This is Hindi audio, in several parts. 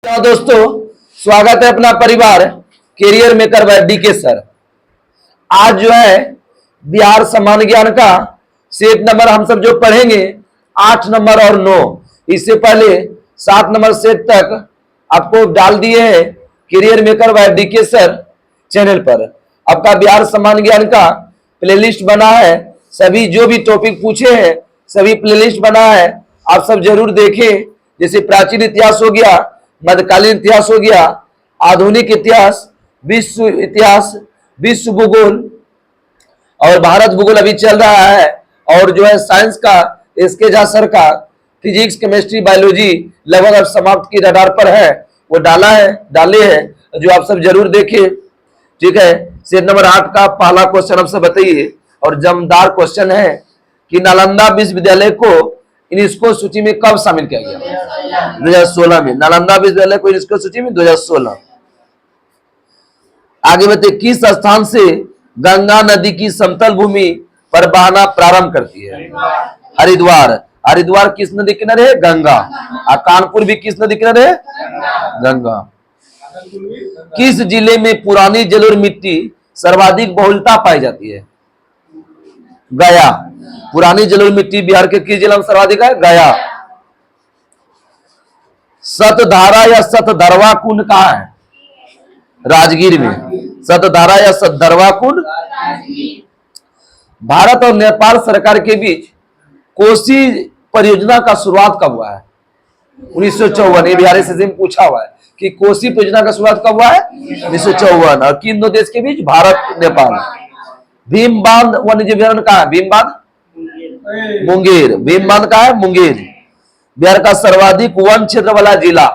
तो दोस्तों, स्वागत है अपना परिवार career maker by DK sir. आज जो है बिहार सामान्य ज्ञान का सेट नंबर हम सब जो पढ़ेंगे 8 नंबर और 9, इससे पहले 7 नंबर सेट तक आपको डाल दिए हैं career maker by DK sir channel पर। आपका बिहार सामान्य ज्ञान का प्लेलिस्ट बना है, सभी जो भी टॉपिक पूछे हैं सभी प्लेलिस्ट बना है, आप सब जरूर देखें। जैसे प्राचीन इतिहास हो गया, मध्यकालीन इतिहास हो गया, आधुनिक इतिहास, विश्व इतिहास, विश्व भूगोल और भारत भूगोल अभी चल रहा है। और जो है साइंस का एसके झा सर का फिजिक्स, केमिस्ट्री, बायोलॉजी लगभग अब समाप्त की रडार पर है, वो डाले हैं, जो आप सब जरूर देखें। ठीक है, सेट नंबर 8 का पहला क्वेश्चन आपसे बताइए और जमदार क्वेश्चन है कि नालंदा विश्वविद्यालय को यूनेस्को सूची में कब शामिल किया गया? 2016 में। नालंदा विश्वविद्यालय को यूनेस्को सूची में 2016। आगे बताइए, किस स्थान से गंगा नदी की समतल भूमि पर बहना प्रारंभ करती है? हरिद्वार। हरिद्वार किस नदी किनारे है? गंगा। और कानपुर भी किस नदी किनारे है? गंगा। किस जिले में पुरानी जलोढ़ मिट्टी सर्वाधिक बहुलता पाई जाती है? गया। पुरानी जलोढ़ मिट्टी बिहार के किस जिला में सर्वाधिक है? गया। सतधारा या सतधरवा कुंड कहाँ है? राजगीर में। सतधारा या सतधरवा कुंड। भारत और नेपाल सरकार के बीच कोसी परियोजना का शुरुआत कब हुआ है? 1954। ये बिहार से पूछा हुआ है कि कोसी परियोजना का शुरुआत कब हुआ है? 1954। और किन दो देश के बीच? भारत नेपाल। भीम बांध वन्यजीव अभयारण्य कहाँ है? भीम बांध मुंगेर। भीम बांध कहाँ है? मुंगेर। बिहार का सर्वाधिक वन क्षेत्र वाला जिला?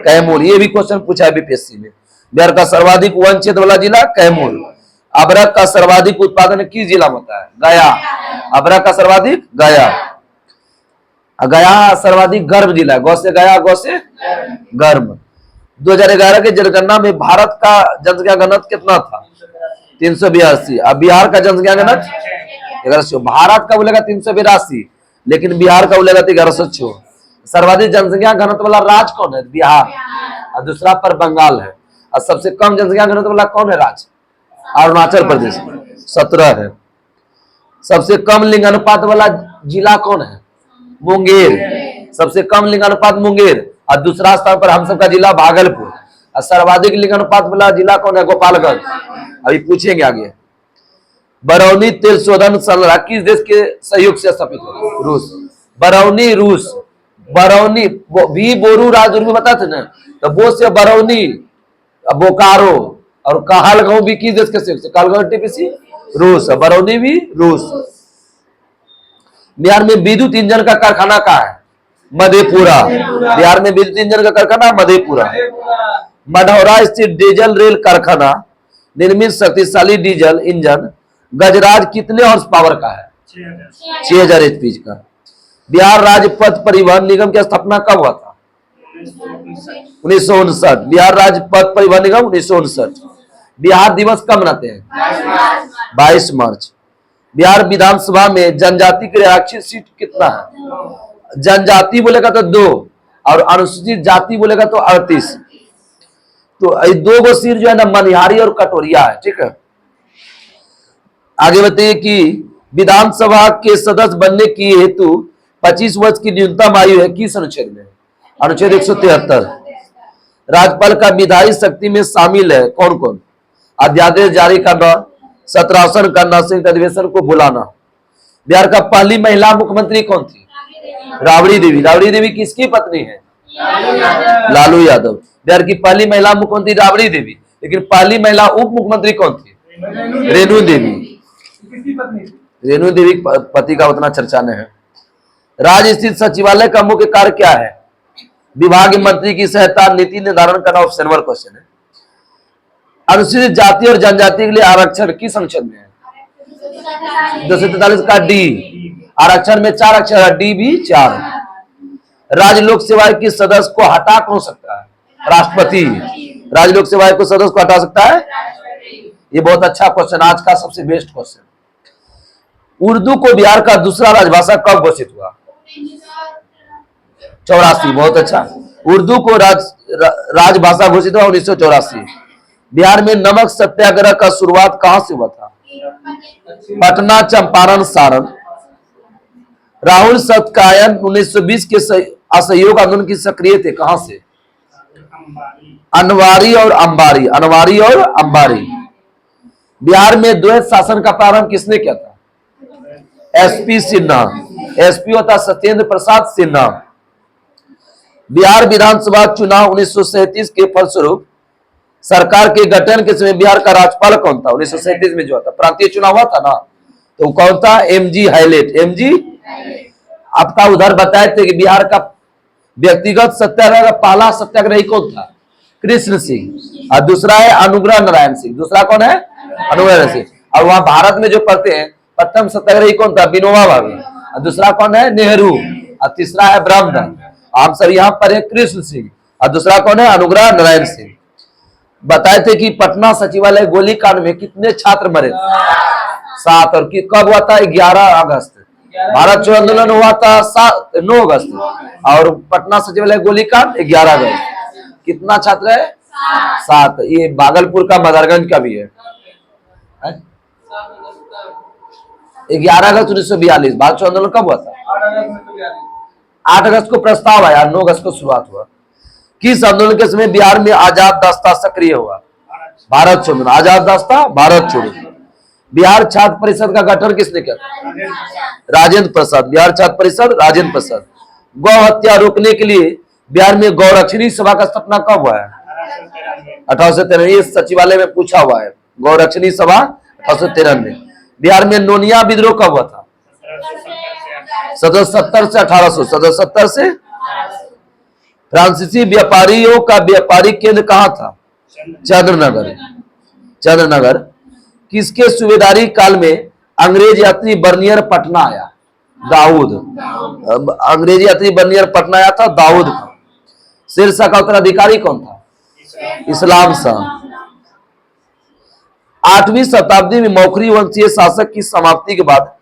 कैमूर। ये भी क्वेश्चन पूछा है बीपीएससी में। बिहार का सर्वाधिक वन क्षेत्र वाला जिला? कैमूर। अबरक का सर्वाधिक उत्पादन किस जिला में होता है? गया। अबरक का सर्वाधिक? गया। गया सर्वाधिक गर्म जिला, गौ से गया, गौ से गर्म। 2011 के जनगणना में भारत का जनसंख्या घनत्व कितना था? 382। अब बिहार का जनसंख्या घनत्व 1100। भारत का बोलेगा 382, लेकिन बिहार का बोलेगा 1106। सर्वाधिक जनसंख्या घनत्व वाला राज्य कौन है? बिहार। और दूसरा पर बंगाल है। और सबसे कम जनसंख्या घनत्व वाला कौन है राज्य? अरुणाचल प्रदेश, 17 है। सबसे कम लिंग अनुपात वाला जिला कौन है? मुंगेर। सबसे कम लिंग अनुपात मुंगेर। और दूसरा स्थान पर हम सबका जिला भागलपुर। और सर्वाधिक लिंग अनुपात वाला जिला कौन है? गोपालगंज। अभी पूछेंगे आगे। बरौनी तेल शोधन संग्रह किस देश के सहयोग से स्थापित हुआ? रूस। बरौनी रूस। बरौनी भी बोरू राजदुर्ग में बताते ना, तो वो से बरौनी, बोकारो और कहलगांव भी किस देश के सहयोग से? कहलगांव टीपीसी रूस। बरौनी भी रूस। बिहार में विद्युत इंजन का कारखाना कहाँ है? मधेपुरा। बिहार में विद्युत इंजन का कारखाना मधेपुरा। मढ़ौरा स्थित डीजल रेल कारखाना निर्मित शक्तिशाली डीजल इंजन गजराज कितने हॉर्स पावर का है? 6000 एचपी का। बिहार राज्य पथ परिवहन निगम की स्थापना कब हुआ था? 1959। बिहार राज्य पथ परिवहन निगम 1959। बिहार दिवस कब मनाते हैं? 22 मार्च। बिहार विधानसभा में जनजाति के लिए आरक्षित सीट कितना है? जनजाति बोलेगा तो 2 और अनुसूचित जाति बोलेगा तो 38। तो 2 गो सीट जो है ना मनिहारी और कटोरिया है। ठीक है, आगे बताइए कि विधानसभा के सदस्य बनने की हेतु 25 वर्ष की न्यूनतम आयु है किस अनुच्छेद में? अनुच्छेद 173। राज्यपाल का विधायी शक्ति में शामिल है कौन कौन? अध्यादेश जारी करना, सत्रासन करना, संयुक्त अधिवेशन को बुलाना। बिहार का पहली महिला मुख्यमंत्री कौन थी? राबड़ी देवी। राबड़ी देवी किसकी पत्नी है? लालू यादव। बिहार की पहली महिला मुख्यमंत्री राबड़ी देवी, लेकिन पहली महिला उप मुख्यमंत्री कौन थी? रेणु देवी। रेणु देवी पति का उतना चर्चा नहीं है। राज्य स्थित सचिवालय का मुख्य कार्य क्या है? विभागीय मंत्री की सहायता, नीति निर्धारण करना। ऑप्शन नंबर क्वेश्चन है। अनुसूचित जाति और जनजाति के लिए आरक्षण किस संसद में है? 243 का डी। आरक्षण में 4 अक्षर है, डी भी 4। राज्य लोक सेवा के सदस्य को हटा कौन सकता है? राष्ट्रपति। राज्य लोक सेवा को सदस्य को हटा सकता है? ये बहुत अच्छा क्वेश्चन, आज का सबसे बेस्ट क्वेश्चन। उर्दू को बिहार का दूसरा राजभाषा कब घोषित हुआ? 84। बहुत अच्छा। उर्दू को राजभाषा घोषित हुआ 1984। बिहार में नमक सत्याग्रह का शुरुआत कहां से हुआ था? पटना, चंपारण, सारण। राहुल सत्यायन 1920 के असहयोग आंदोलन की सक्रिय थे, कहां से? अनवारी और अंबारी, अनवारी और अंबारी। बिहार में द्वैत शासन का प्रारंभ किसने किया था? एसपी सिन्हा। एसपी होता सत्येंद्र प्रसाद सिन्हा। बिहार विधानसभा चुनाव 1937 के फलस्वरूप सरकार के गठन के समय बिहार का राज्यपाल कौन था? 1937 में जो था प्रांतीय चुनाव हुआ था ना, तो कौन था? एमजी हाइलेट। एमजी आपका उधर बताए थे कि बिहार का व्यक्तिगत सत्याग्रह का पहला सत्याग्रही कौन था? कृष्ण सिंह। और दूसरा है अनुग्रह नारायण सिंह। दूसरा कौन है? अनुग्रह नारायण सिंह। और वहां भारत में जो पढ़ते हैं प्रथम सत्याग्रही कौन था? विनोबा भावे। और दूसरा कौन है? नेहरू। और तीसरा है ब्रह्मदत्त। हम सब यहाँ पर है कृष्ण सिंह। और दूसरा कौन है? अनुग्रह नारायण सिंह। बताए थे कि पटना सचिवालय गोलीकांड में कितने छात्र मरे? 7। और कब हुआ था? 11 अगस्त। भारत छोड़ो आंदोलन हुआ था 9 अगस्त और पटना सचिवालय गोलीकांड 11 अगस्त। कितना छात्र है? 7। ये भागलपुर का मदरगंज का भी है। 11 अगस्त 1942। भारत छोड़ो आंदोलन कब हुआ था? 8 अगस्त को प्रस्ताव आया, 9 अगस्त को शुरुआत हुआ। किस आंदोलन के समय बिहार में आजाद दस्ता सक्रिय हुआ? भारत छोड़ो। आजाद दस्ता, भारत छोड़ो। बिहार छात्र परिषद का गठन किसने किया था? राजेंद्र प्रसाद। बिहार छात्र परिषद, राजेंद्र प्रसाद। गौ हत्या रोकने के लिए बिहार में गौरक्षणी सभा का स्थापना कब हुआ है? 1893। ये सचिवालय में पूछा हुआ है। गौरक्षणी सभा 1893। बिहार में नोनिया विद्रोह कब हुआ था? 1770 से 1800। 1770 से। फ्रांसीसी व्यापारियों का व्यापारिक केंद्र कहां था? चंद्रनगर। चंद्रनगर। किसके सूबेदारी काल में अंग्रेज यात्री बर्नियर पटना आया? दाऊद। अंग्रेजी यात्री बर्नियर पटना आया था, दाऊद का। शेरशाह का उत्तराधिकारी कौन था? इस्लाम शाह। 8वीं शताब्दी में मौखरी वंशीय शासक की समाप्ति के बाद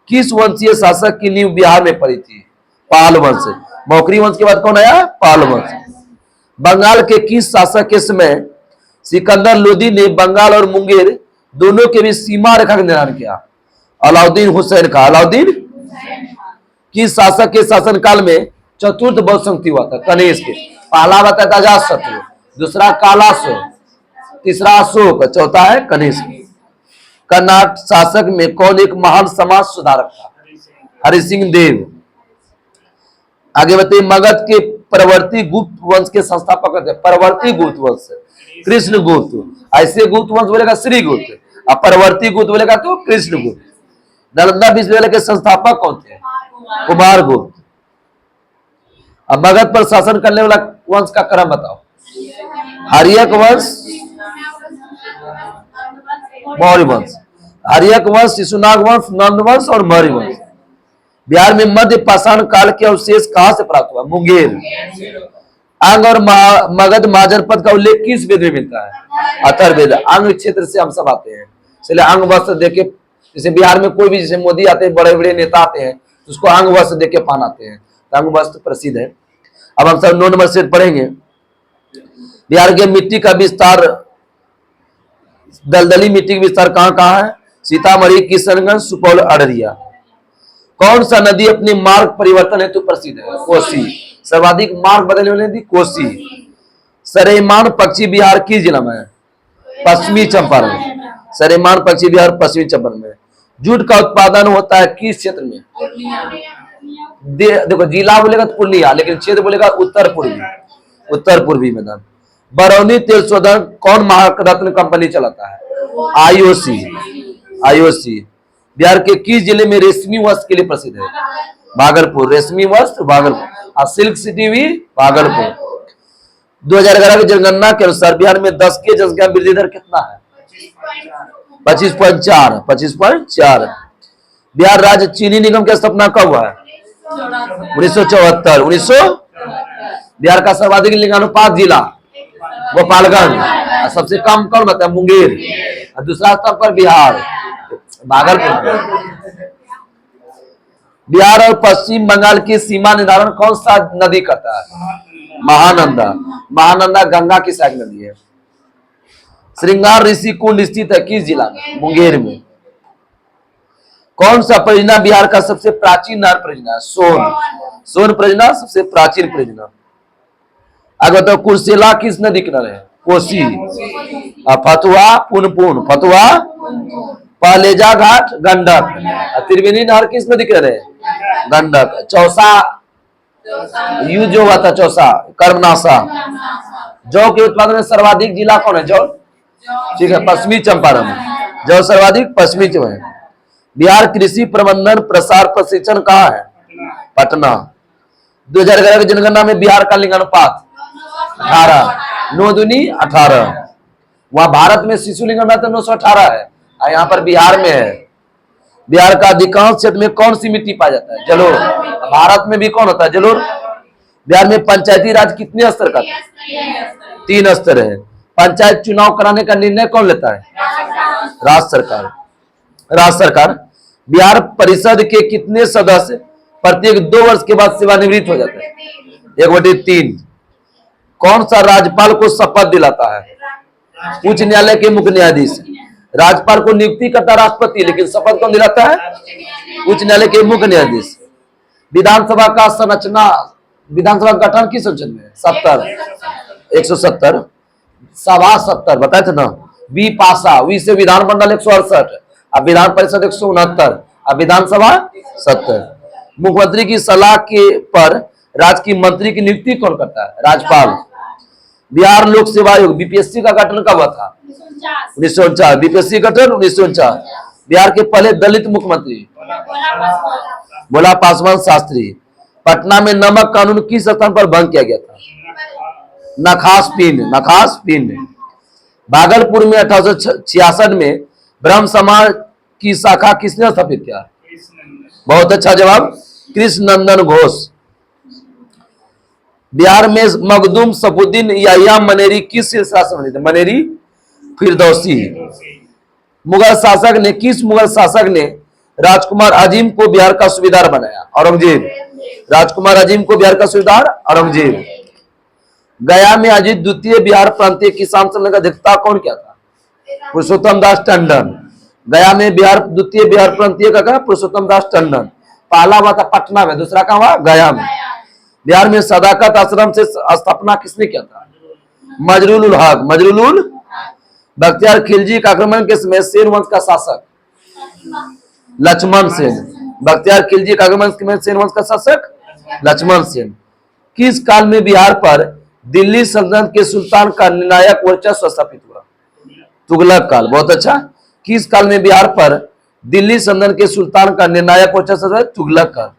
किस वंशीय शासक की नींव बिहार में पड़ी थी? पाल वंश। मौखरी वंश के बाद कौन आया? पाल वंश। बंगाल के किस शासक के समय सिकंदर लोदी ने बंगाल और मुंगेर दोनों के बीच सीमा रेखा का निर्धारण किया? अलाउद्दीन हुसैन का। अलाउद्दीन। किस शासक के शासनकाल में चतुर्थ बहुसंहति हुआ था? कनिष्क के। पहला बताया था अजातशत्रु, दूसरा कालाशोक, तीसरा अशोक, चौथा है कनिष्क। कर्नाटक शासक में कौन एक महान समाज सुधारक था? हरि सिंह देव। आगे बताइए, मगध के परवर्ती गुप्त वंश के संस्थापक थे? परवर्ती गुप्त वंश कृष्ण गुप्त। ऐसे गुप्त वंश बोलेगा श्री गुप्त, और परवर्ती गुप्त बोलेगा तो कृष्ण गुप्त। नालंदा विश्वविद्यालय के संस्थापक कौन थे? कुमार गुप्त। अब मगध पर शासन करने वाला वंश का क्रम बताओ। हर्यक वंश, मौर्य वंश। हर्यक वंश, शिशुनाग वंश, नंद वंश और मौर्य वंश। बिहार में मध्य पाषाण काल के अवशेष कहां से प्राप्त हुआ? मुंगेर। अंग और मगध महाजनपद का उल्लेख किस वेद में मिलता है? अथर्ववेद। अंग क्षेत्र से हम सब आते हैं, इसलिए अंग वस्त्र देके, जैसे बिहार में कोई भी जैसे मोदी आते हैं, बड़े बड़े नेता आते हैं, तो उसको अंग वस्त्र देके पहनाते हैं, तो अंग वस्त्र प्रसिद्ध है। अब हम सब 9 नंबर सेट पढ़ेंगे। बिहार के मिट्टी का विस्तार, दलदली मिट्टी का विस्तार कहाँ कहाँ है? सीतामढ़ी, किशनगंज, सुपौल, अररिया। कौन सा नदी अपने मार्ग परिवर्तन हेतु प्रसिद्ध है? कोसी। सर्वाधिक मार्ग बदलने वाली नदी कोसी। सरेमान पक्षी बिहार किस जिला में है? पश्चिमी चंपारण। सरेमान पक्षी बिहार पश्चिमी चंपारण में। जूट का उत्पादन होता है किस क्षेत्र में? देखो, जिला बोलेगा तो पूर्णिया, लेकिन क्षेत्र बोलेगा उत्तर पूर्वी। उत्तर पूर्वी मैदान। बरौनी तेल शोधन कौन महारत्न कंपनी चलाता है? आईओसी। आईओसी। बिहार के किस जिले में रेशमी वस्त्र के लिए प्रसिद्ध है? भागलपुर। रेशमी वस्त्र भागलपुर। और सिल्क सिटी भी भागलपुर। 2011 की जनगणना के अनुसार बिहार में 10 की जनसंख्या वृद्धि दर कितना है? 25.4। 25.4। बिहार राज्य चीनी निगम की स्थापना कब हुआ है? 1974। 1900। बिहार का सर्वाधिक लिंगानुपात जिला गोपालगंज। सबसे कम कौन बताया? मुंगेर। और दूसरा स्थान पर बिहार, भागलपुर। बिहार और पश्चिम बंगाल की सीमा निर्धारण कौन सा नदी करता है? महानंदा। महानंदा गंगा की सहायक नदी है। श्रृंगार ऋषि कुंड स्थित है किस जिला में? मुंगेर में। कौन सा परियोजना बिहार का सबसे प्राचीन नहर परियोजना है? सोन। सोन परियोजना सबसे प्राचीन परियोजना। आगे बताओ, कुर्सेला किस नदी किनारे है? कोसी। फतुहा पुनपुन। फतुहा पहलेजा घाट गंडक। त्रिवेणी नहर किस नदी किनारे है? गंडक। चौसा युद्ध जो हुआ था, चौसा कर्मनाशा। जौ के उत्पादन में सर्वाधिक जिला कौन है? जौ, ठीक है, पश्चिमी चंपारण। जौ सर्वाधिक पश्चिमी जो है। बिहार कृषि प्रबंधन प्रसार प्रशिक्षण कहाँ है? पटना। 2011 की जनगणना में बिहार का लिंगानुपात 18, 9 दूनी 18। वहां भारत में शिशु लिंगानुपात 918 है, और यहाँ पर बिहार में है। बिहार का अधिकांश क्षेत्र में कौन सी मिट्टी पाया जाता है? जलोढ़। भारत में भी कौन होता है? जलोढ़। बिहार में पंचायती राज कितने स्तर का? 3 स्तर है। पंचायत चुनाव कराने का निर्णय कौन लेता है? राज्य सरकार। राज्य सरकार। बिहार परिषद के कितने सदस्य प्रत्येक 2 वर्ष के बाद सेवानिवृत्त हो जाते हैं? 1/3। कौन सा राज्यपाल को शपथ दिलाता है? उच्च न्यायालय के मुख्य न्यायाधीश। राज्यपाल को नियुक्ति करता राष्ट्रपति, लेकिन शपथ कौन दिलाता है? उच्च न्यायालय के मुख्य न्यायाधीश। विधानसभा का संरचना, विधानसभा गठन किस संसद में? 70, 170। सभा 70 बताए थे ना। बी पासा, वी से विधानमंडल 168, अब विधान परिषद 169, अब विधानसभा 70। मुख्यमंत्री की सलाह के पर राज्य की मंत्री की नियुक्ति कौन करता है? राज्यपाल। बिहार लोक सेवा आयोग बीपीएससी का गठन कब हुआ था? 1949। बीपीएससी गठन 1949। बिहार के पहले दलित मुख्यमंत्री भोला पासवान शास्त्री। पटना में नमक कानून किस स्थान पर भंग किया गया था? नखास पिंड। नखास पिंड। भागलपुर में 1866 में ब्रह्म समाज की शाखा किसने स्थापित किया? बहुत अच्छा जवाब, कृष्ण नंदन घोष। बिहार में मखदूम सफुद्दीन याहिया मनेरी किस सिलसिला से बने थे? मनेरी फिरदौसी। मुगल शासक ने, किस मुगल शासक ने राजकुमार अजीम को बिहार का सूबेदार बनाया? औरंगजेब। राजकुमार अजीम को बिहार का सूबेदार औरंगजेब। गया में आयोजित द्वितीय बिहार प्रांतीय किसान सम्मेलन का अध्यक्षता कौन किया था? पुरुषोत्तम दास टंडन। गया में बिहार द्वितीय बिहार प्रांतीय का पुरुषोत्तम दास टंडन। पहला हुआ था पटना में, दूसरा कहाँ हुआ? गया में। बिहार में सदाकत आश्रम से स्थापना किसने किया था? मजरुल उल हक। मजरुल उल। बख्तियार खिलजी के आक्रमण के समय सेन वंश का शासक लक्ष्मण सेन। बख्तियार खिलजी के आक्रमण के समय सेन वंश का शासक लक्ष्मण सेन। किस काल में बिहार पर दिल्ली सल्तनत के सुल्तान का निर्णायक वर्चस्व स्थापित हुआ? तुगलक काल। बहुत अच्छा। किस काल में बिहार पर दिल्ली सल्तनत के सुल्तान का निर्णायक वर्चस्व? तुगलक काल।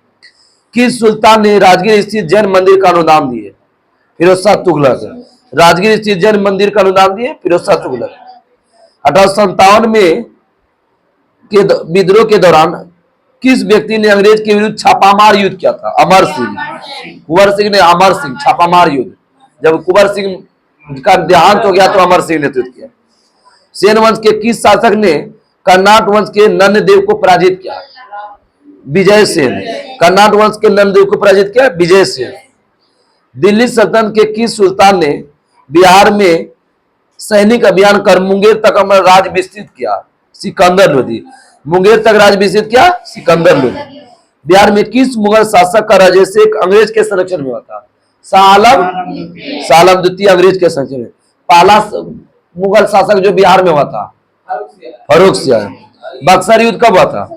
किस सुल्तान ने राजगीर स्थित जैन मंदिर का अनुदान दिए? फिरोज शाह तुगलक। राजगीर स्थित जैन मंदिर का अनुदान दिए फिरोज शाह तुगलक। 1857 में के विद्रोह के दौरान किस व्यक्ति ने अंग्रेज के विरुद्ध छापामार युद्ध किया था? अमर सिंह। कुंवर सिंह ने अमर सिंह छापामार युद्ध। जब कुंवर सिंह का देहांत हो गया तो अमर सिंह ने नेतृत्व किया। सेन वंश के किस शासक ने कर्नाट वंश के नंददेव को पराजित किया? विजय सेन। कर्नाट वंश के नंददेव को पराजित किया विजय सेन। दिल्ली सल्तनत के किस सुल्तान ने बिहार में सैनिक अभियान कर मुंगेर तक राज विस्तृत किया? सिकंदर लोधी। मुंगेर तक राज विस्तृत किया सिकंदर लोधी। बिहार में किस मुगल शासक का राज्याभिषेक अंग्रेज के संरक्षण में हुआ था? शाह आलम द्वितीय अंग्रेज के संरक्षण में। पहला मुगल शासक जो बिहार में हुआ था? फर्रुख सिंह। बक्सर युद्ध कब हुआ था?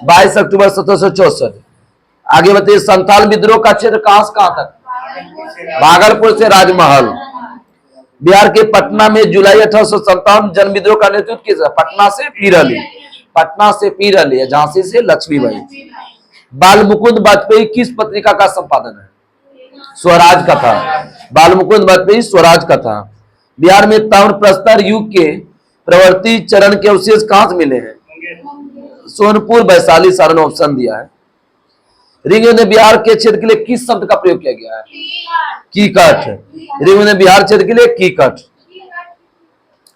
22 अक्टूबर 1764। आगे बताइए, संथाल विद्रोह का क्षेत्र कहां से कहां तक? भागलपुर से राजमहल। बिहार के पटना में जुलाई 1857 जन विद्रोह का नेतृत्व किसने? पटना से पीर अली। पटना से पीर अली। झांसी से लक्ष्मीबाई। बाल मुकुंद वाजपेयी किस पत्रिका का संपादन है? स्वराज का था। बाल मुकुंद वाजपेयी स्वराज का था। बिहार में ताम्र प्रस्तर युग के प्रवर्ती चरण के अवशेष कहां से मिले हैं? सोनपुर वैशाली। सारण ऑप्शन दिया है। ऋग्वेद में बिहार के क्षेत्र के लिए किस शब्द का प्रयोग किया गया है? कीकट। ऋग्वेद में बिहार क्षेत्र के लिए कीकट।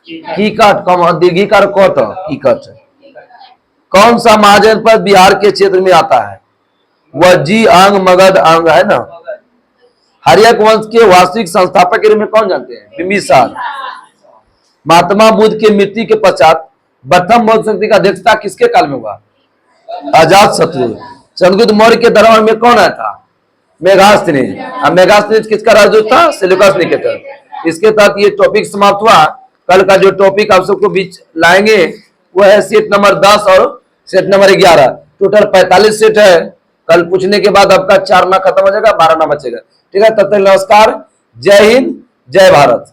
कीकट कम दीर्घिकार कोट कीकट। कौन सा महाजनपद बिहार के क्षेत्र में आता है? वह जी अंग मगध अंग है ना। हर्यक वंश के वास्तविक संस्थापक के रूप में कौन जानते हैं? बिंबिसार। महात्मा बुद्ध के मृत्यु के पश्चात प्रथम बौद्ध शक्ति का अध्यक्षता किसके काल में हुआ? अजात शत्रु। चंद्रगुप्त मौर्य के दरबार में कौन आया था? मेघास्त्र। अब मेघास्त्र किसका राजदूत था? Seleucus Nicator. इसके तहत ये टॉपिक समाप्त हुआ। कल का जो टॉपिक आप सबको बीच लाएंगे वो है सेट नंबर 10 और सेट नंबर 11। टोटल 45 सेट है। कल पूछने के बाद आपका 4 ना खत्म हो जाएगा, 12 ना बचेगा। ठीक है, तब तक नमस्कार, जय हिंद, जय भारत।